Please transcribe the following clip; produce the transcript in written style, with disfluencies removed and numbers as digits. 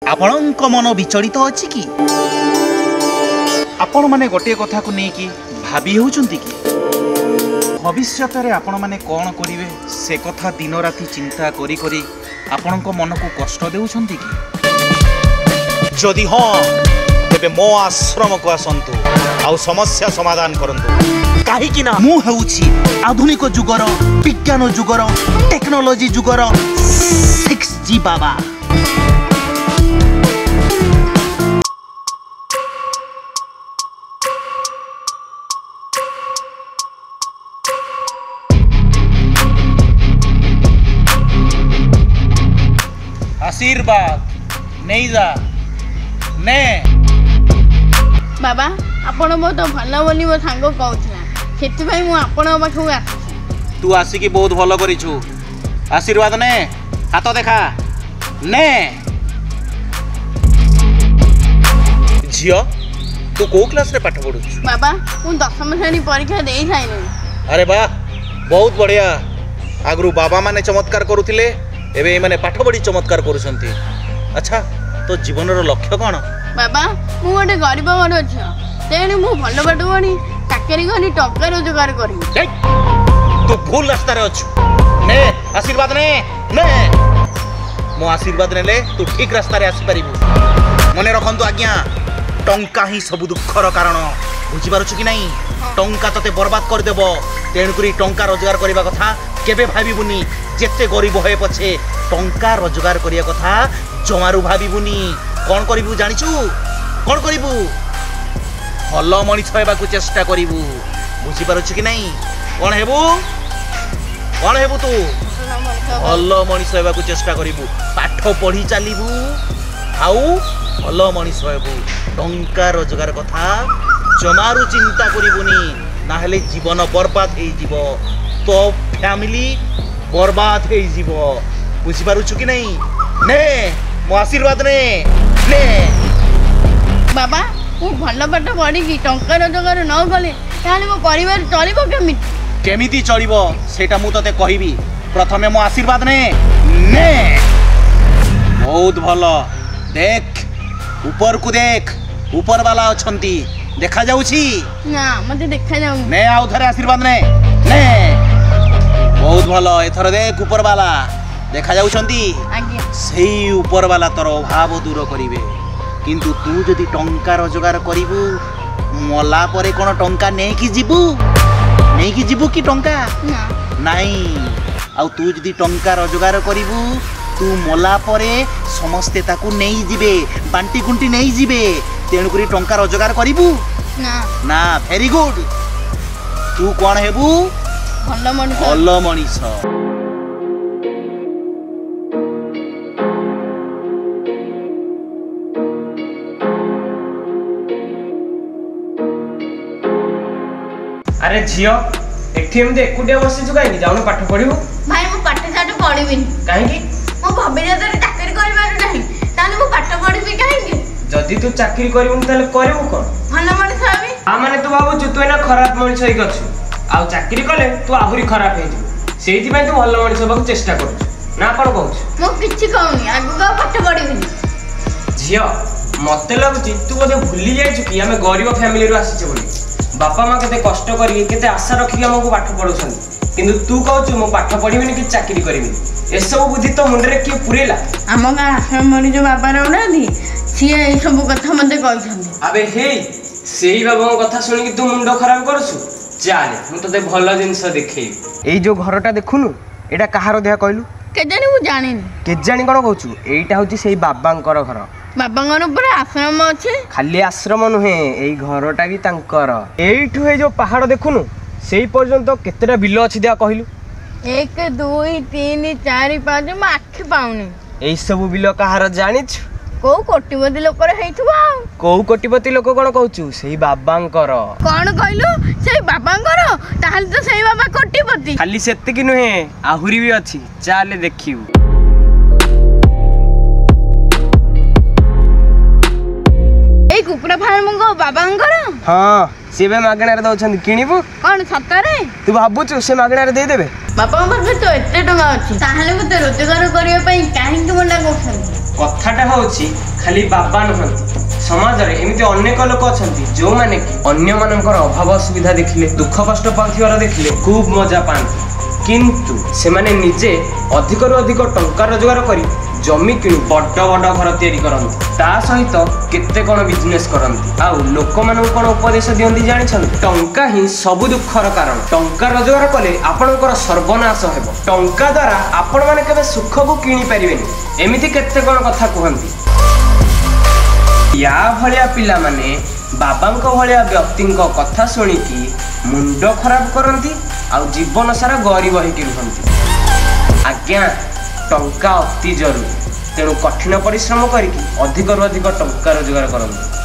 आपणक मन विचलित अछि कि आपण माने गोटे कथा को नहीं कि भाबी होउचंती कि भविष्य रे आपण माने कौन करिवे से कथा दिन राति चिंता करी करी आपणक मन को कष्ट देउछंती कि जदि हाँ तेबे मो आश्रम को आसंतु आउ समस्या समाधान करंतु काहे कि ना मु हेउछि आधुनिक जुगर विज्ञान जुगर टेक्नोलॉजी जुगर 6G बाबा। आशीर्वाद नहीं जा ने बाबा आपण बहुत भल बोली मो सांग कहूला से मु आपण पाखु आसी तू आसिकी बहुत भल करिछु आशीर्वाद ने हाथ देखा ने झियो तू को क्लास रे पाठ पढुछु बाबा मु 10वीं श्रेणी परीक्षा देई थाइनी। अरे वाह बहुत बढ़िया आगरू बाबा माने चमत्कार करुथिले एबे माने पाठ पढ़ी चमत्कार करुछंती। अच्छा तो जीवन रो लक्ष्य कोन बाबा मु गोटे गरीब घर छ तेणी मु भल पाठ पढ़ी चाकरी करी टंका रोजगार करी तू भूल रास्ता रे अछु ने आशीर्वाद ने मो आशीर्वाद नेले तू ठीक रास्ता रे आसी परिबु मने रखंतु आज्ञा टंका ही सब दुखर कारण बुझी पारुछु कि नहीं टंका तते बर्बाद कर देबो तेणुकरी टंका रोजगार करबा कथा केबे भाबिबुनी जेते गरीब होए पछे टंका रोजगार करिया कथा जमारू भाबिबुनी कोन करिबु जानिछु कोन करिबु भल मनिष हेबाकू चेष्टा करिबु बुझी पारुछु कि नहीं कोन हेबु तू भल मनिष हेबाकू चेष्टा करिबु पाठ पढ़ी चलिबु आउ भल मनिष हेबु टंका रोजगार कथा जमारू चिंता करिबुनी ना हेले जीवन बर्बाद हे जीवो तो फैमिली बर्बाद हे जीवो बुझी पारुछु कि नहीं ने मो आशीर्वाद ने बाबा मु भल पाठ पढ़ी कि टंका रोजगार न कले ताले मो परिवार चलिबो केमिति चलिबो सेटा मु तते कहिबी प्रथमे मो आशीर्वाद ने बहुत भल देख ऊपर को देख ऊपर वाला अछंती देखा जाउछी ना मते देखा जाउ ने आउ थरे आशीर्वाद ने बहुत भल एथर देख ऊपर वाला देखा जाउछंती आज्ञा सेही ऊपर वाला तोर अभाव दूर करिवे किंतु तू जदि टंका रोजगार करिवु मला परे कोन टंका नै कि जीवु कि टंका नहीं आउ तू जदि टंका रोजगार करिवु तू मला परे समस्ते ताकू नहीं जिबे बांटी कुंटी नहीं जिबे तेणु करी टंका रोजगार करिवु ना वेरी गुड तू कोन हेबु भल मनिष अरे झियो एठी हम एकुटिया बसिछु काई जाउन पाठ पढिबो भाई मु पाठ साठ पढिबिनी काहे कि मो भविष्यत रे चाकरी करबार नाही ताले मु पाठ पढिबी काहे कि जदी तू चाकरी करिबु ताले करिबु कोन भल मनिष हेबी आ माने तू बाबू तू एना खराब मनिष होई गछु आ चाकरी कले तू आहुरी खराब हे जु सेहिति पय तू भल मनिष होबाक चेष्टा करछु ना कोन कहछु मो किछि कहउनी आगु का पाठ पढिबिनी झियो मते लागुची तू बोधे भूली जाइछु कि हमें गरीब फैमिली रो आसीचे बोली बापा माँ केते कष्ट करी केते आशा रखी हमको पाठ पढ़ौछन किंतु तू कहछु मो पाठ पढ़िबिनी कि चाकरी करबिनी ए सब बुद्धि तो मुंडे रे कि पुरेला हम का आश्रम मणि जो बाबा रहनाथि सिए ए सब कथा मते कहछन अबे हे सेही बाबा कथा सुनी कि तू मुंडो खराब करछु चाले हम तते भलो जिंस देखै एई जो घरटा देखुनु एटा कहारो देहा कहलु के जानि मु जानिनी के जानि कोन कहछु एईटा होची सेही बाबांकर घर बाबांगर ऊपर आश्रम अच्छे खाली आश्रम नुहे एई घरटा भी तांकर एइठु हे जो पहाड़ देखुनु सेही पर्यंत केतेटा बिल अछि देहा कहलु 1 2 3 4 5 म आखि पाउनी एई सब बिल कहार जानिछु को कोटिपति लोकर हेइथबा को कोटिपति लोक कोन कहछु सेही बाबांकर कोन कहलु सेही बाबांकर ताहल तो सेही बाबा कोटिपति खाली सेते कि नुहे आहुरी भी अछि चाले देखिउ ए कुकुड़ा फार्म को बाबांकर हां सेबे मागणार दउछन किनिबु कोन सतरे तू भाबुछु से मागणार दे देबे बापा पाखे तो एते टंगा अछि ताहले मते रोजगार करिया पई काहे के मना करछन कथाटा होची खाली बाबा नुहंती समाज रे एमिति अनेक लोक अछंती जो माने कि अन्य मानकर अभाव असुविधा देखिले दुख कष्ट पाउथिबार देखिले खूब मजा पांती किंतु से माने निजे अधिक रु अधिक टंका रोजगार करी जमी किणु बड़ बड़ घर तैयारी करती ता सहित केते कोन बिजनेस करती आउ लोक मानक कोन उपदेश दियंती जानिछंती टंका ही सब दुखर कारण टंका रोजगार कले आपनकर सर्वनाश हेबो टंका द्वारा आपण माने केबे सुख को किनी परिबेनी एमिति केते कोन कथा कहंती या भलिया पिला माने बाबांको भलिया व्यक्तिंको कथा सुनिकी मुंड खराब करंती आउ जीवन सारा गरीब होइकी रुहंती आज्ञा टंका अति जरूरी तेणु कठिन परिश्रम करिकी अधिक रु अधिक टंका रोजगार करंती।